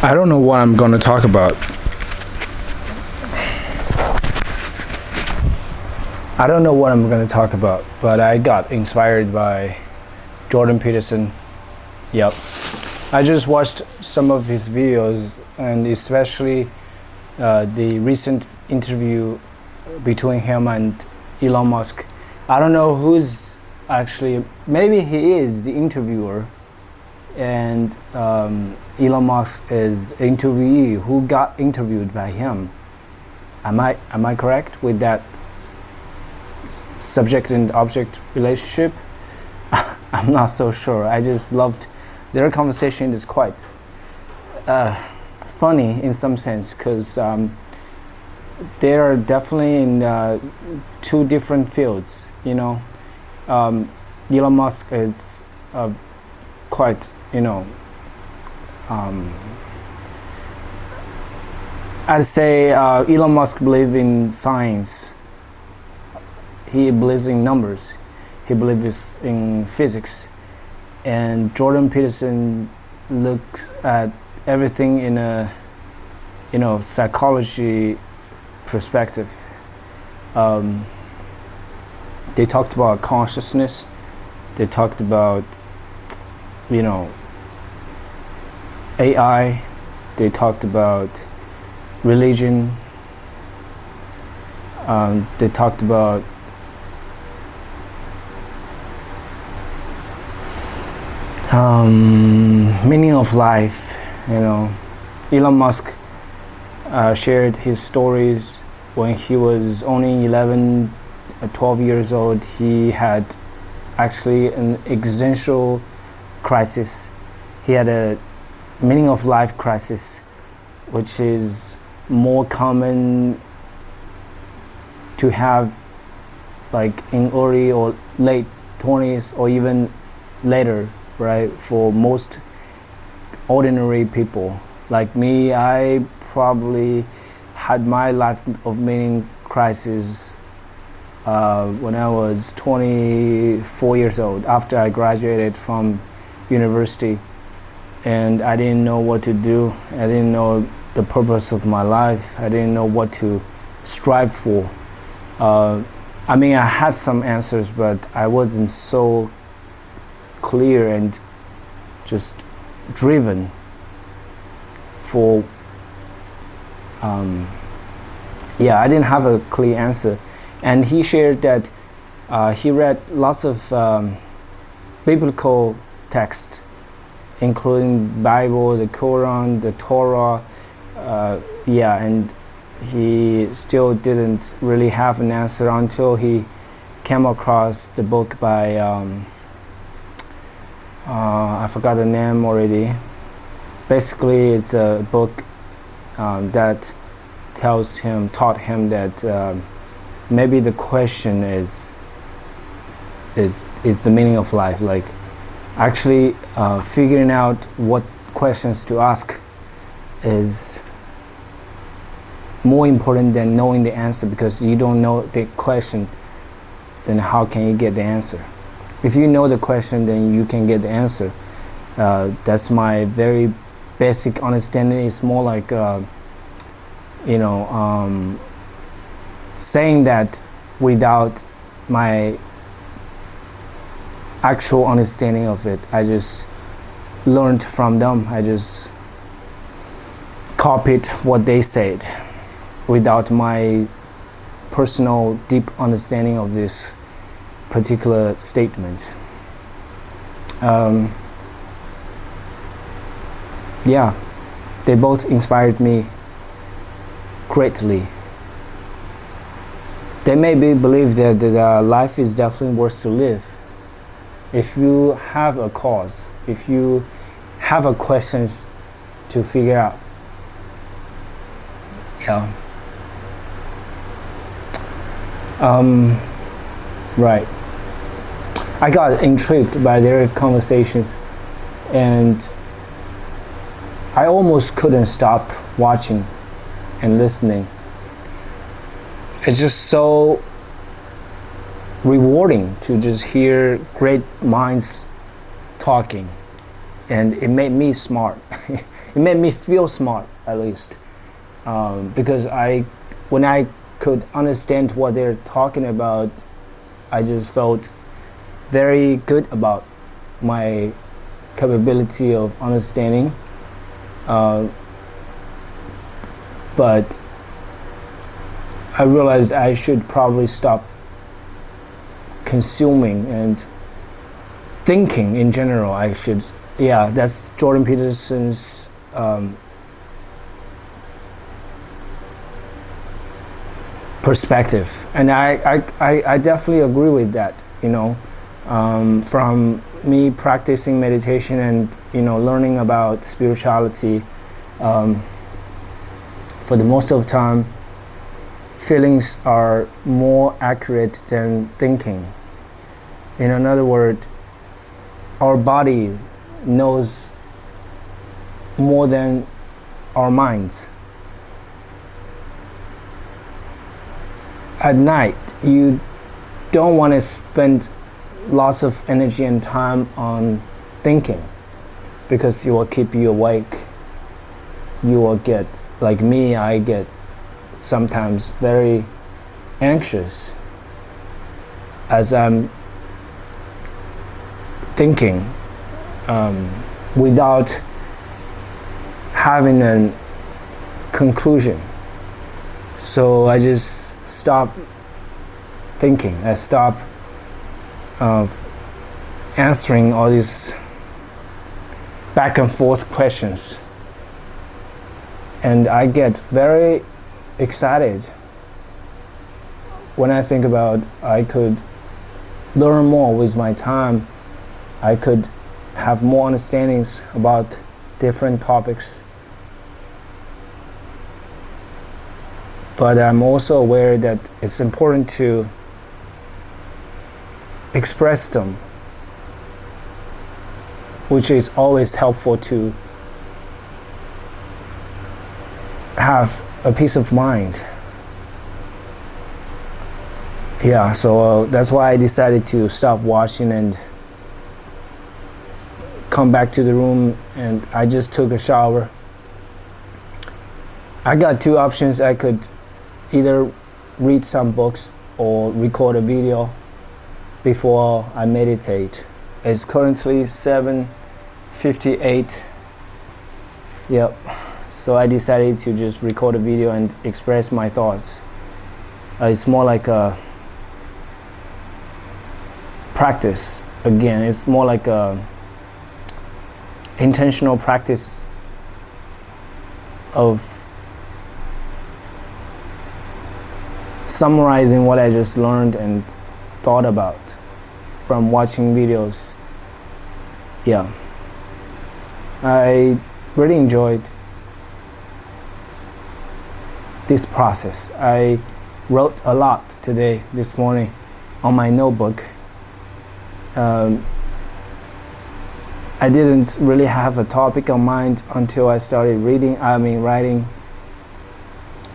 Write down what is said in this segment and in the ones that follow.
I don't know what I'm going to talk about. I don't know what I'm going to talk about, but I got inspired by Jordan Peterson. Yep. I just watched some of his videos, and especially the recent interview between him and Elon Musk. I don't know who's actually, maybe he is the interviewer, and Elon Musk is the interviewee who got interviewed by him. Am I correct with that subject and object relationship? I'm not so sure. I just loved their conversation. Is quite funny in some sense, because they are definitely in two different fields. Elon Musk is quite, I'd say Elon Musk believes in science. He believes in numbers. He believes in physics. And Jordan Peterson looks at everything in a, psychology perspective. They talked about consciousness. They talked about, AI. They talked about religion. They talked about meaning of life. Elon Musk shared his stories when he was only 11, 12 years old. He had actually an existential crisis. He had a meaning of life crisis, which is more common to have like in early or late 20s or even later, right? For most ordinary people like me, I probably had my life of meaning crisis when I was 24 years old, after I graduated from university, and I didn't know what to do. I didn't know the purpose of my life. I didn't know what to strive for. I had some answers, but I wasn't so clear and just driven for I didn't have a clear answer. And he shared that he read lots of biblical texts, including Bible, the Quran, the Torah, and he still didn't really have an answer until he came across the book by I forgot the name already. Basically, it's a book that taught him that maybe the question is the meaning of life. Like actually figuring out what questions to ask is more important than knowing the answer, because you don't know the question, then how can you get the answer? If you know the question, then you can get the answer. That's my very basic understanding. It's more like saying that without my actual understanding of it. I just learned from them. I just copied what they said without my personal deep understanding of this particular statement. They both inspired me greatly. They maybe believe that life is definitely worth to live. If you have a cause, if you have a questions to figure out. Right. I got intrigued by their conversations, and I almost couldn't stop watching and listening. It's just so rewarding to just hear great minds talking, and it made me smart. It made me feel smart, at least, because when I could understand what they're talking about, I just felt very good about my capability of understanding. But I realized I should probably stop consuming and thinking in general. I should, yeah, that's Jordan Peterson's perspective, and I definitely agree with that. From me practicing meditation and learning about spirituality, for the most of the time, feelings are more accurate than thinking. In another word, our body knows more than our minds. At night, you don't want to spend lots of energy and time on thinking, because it will keep you awake. You will get, like me, I get sometimes very anxious as I'm thinking without having a conclusion. So I just stop thinking. I stop answering all these back and forth questions, and I get very excited when I think about I could learn more with my time. I could have more understandings about different topics, but I'm also aware that it's important to express them, which is always helpful to have a peace of mind. Yeah, so that's why I decided to stop watching and come back to the room, and I just took a shower. I got two options. I could either read some books or record a video before I meditate. It's currently 7:58. Yep. So I decided to just record a video and express my thoughts. It's more like a practice. Again, it's more like a intentional practice of summarizing what I just learned and thought about from watching videos. Yeah, I really enjoyed this process. I wrote a lot today, this morning, on my notebook. I didn't really have a topic on mind until I started writing,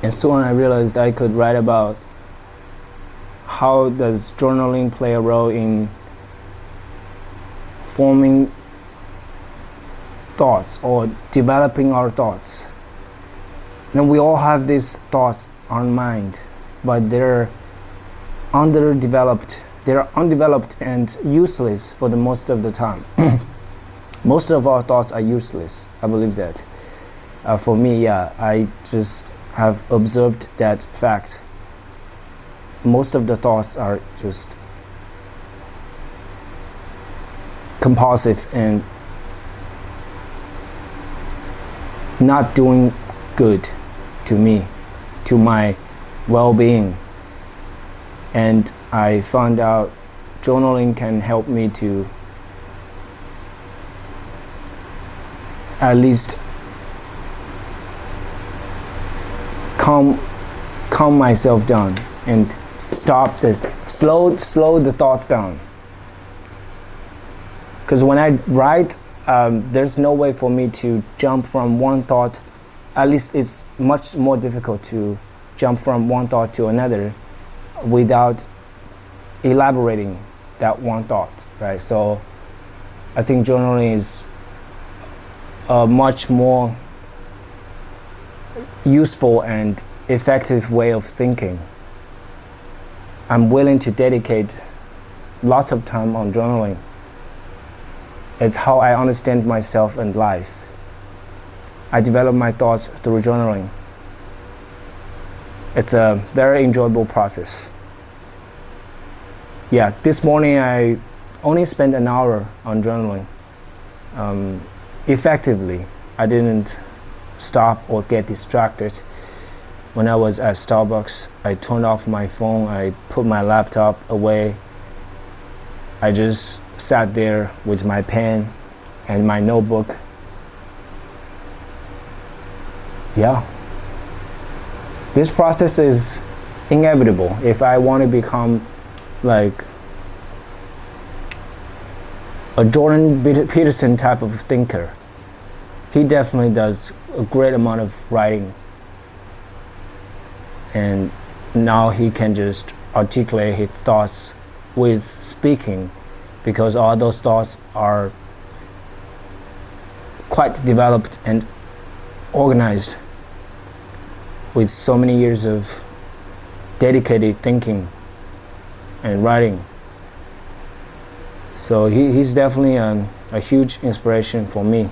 and soon I realized I could write about how does journaling play a role in forming thoughts or developing our thoughts. We all have these thoughts on mind, but they're undeveloped and useless for the most of the time. Most of our thoughts are useless. I believe that. For me, yeah, I just have observed that fact. Most of the thoughts are just compulsive and not doing good to me, to my well-being. And I found out journaling can help me to at least calm myself down and slow the thoughts down. Because when I write, there's no way for me to jump from one thought. At least it's much more difficult to jump from one thought to another without elaborating that one thought, right? So I think journaling is a much more useful and effective way of thinking. I'm willing to dedicate lots of time on journaling. It's how I understand myself and life. I develop my thoughts through journaling. It's a very enjoyable process. Yeah, this morning I only spent an hour on journaling. Effectively, I didn't stop or get distracted. When I was at Starbucks, I turned off my phone, I put my laptop away. I just sat there with my pen and my notebook. Yeah. This process is inevitable if I want to become like a Jordan Peterson type of thinker. He definitely does a great amount of writing. And now he can just articulate his thoughts with speaking, because all those thoughts are quite developed and organized with so many years of dedicated thinking and writing. So he's definitely a huge inspiration for me.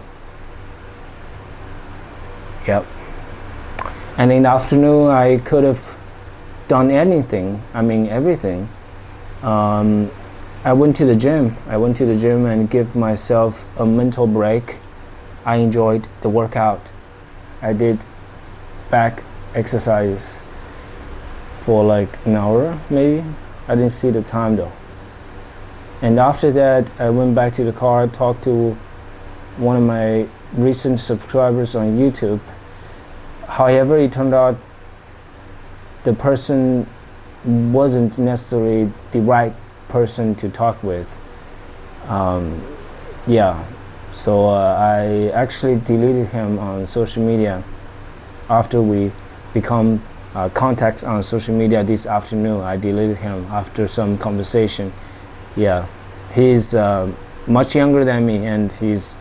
Yep. And in the afternoon, I could have done anything. I mean, everything. I went to the gym. And give myself a mental break. I enjoyed the workout. I did back exercise for like an hour, maybe. I didn't see the time though. And after that, I went back to the car, talked to one of my recent subscribers on YouTube. However, it turned out the person wasn't necessarily the right person to talk with. Yeah, so I actually deleted him on social media after we become contacts on social media this afternoon. I deleted him after some conversation. Yeah, he's much younger than me, and he's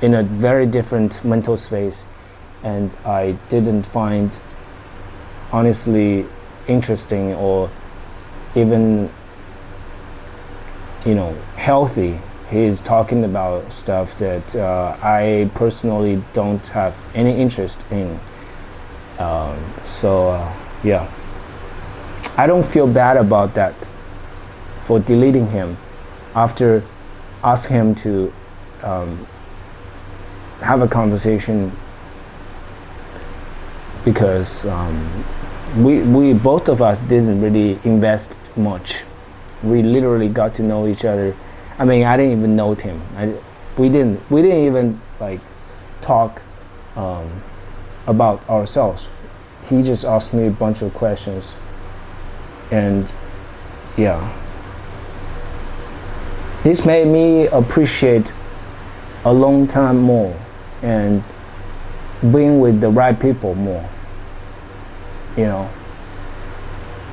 in a very different mental space, and I didn't find honestly interesting or even healthy. He's talking about stuff that I personally don't have any interest in. Yeah, I don't feel bad about that, for deleting him after asking him to have a conversation, because we both of us didn't really invest much. We literally got to know each other. I mean, I didn't even know him. We didn't even like talk about ourselves. He just asked me a bunch of questions, and yeah, this made me appreciate alone time more and being with the right people more.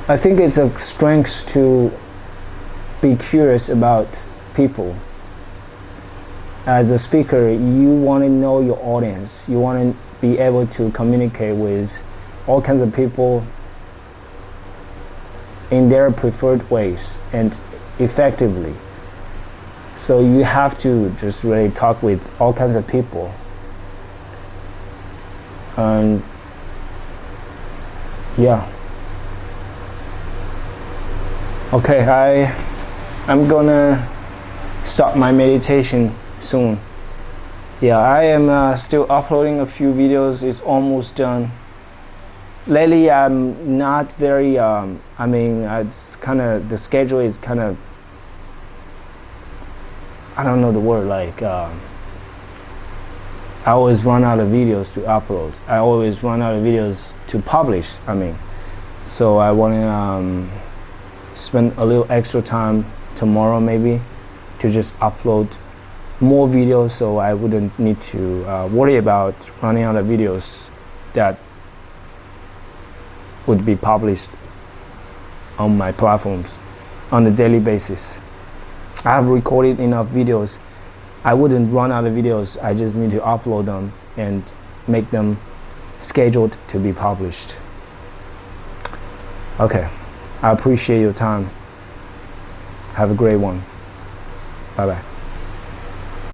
I think it's a strength to be curious about people. As a speaker, you want to know your audience. You want to be able to communicate with all kinds of people in their preferred ways and effectively. So you have to just really talk with all kinds of people. And yeah. Okay, I'm gonna start my meditation soon. Yeah, I am still uploading a few videos. It's almost done. Lately, I'm not very. It's kind of, the schedule is kind of, I don't know the word. Like, I always run out of videos to upload. I always run out of videos to publish. So I want to spend a little extra time tomorrow, maybe, to just upload more videos, so I wouldn't need to worry about running out of videos that would be published on my platforms on a daily basis. I have recorded enough videos I wouldn't run out of videos. I just need to upload them and make them scheduled to be published. Okay, I appreciate your time. Have a great one. Bye bye.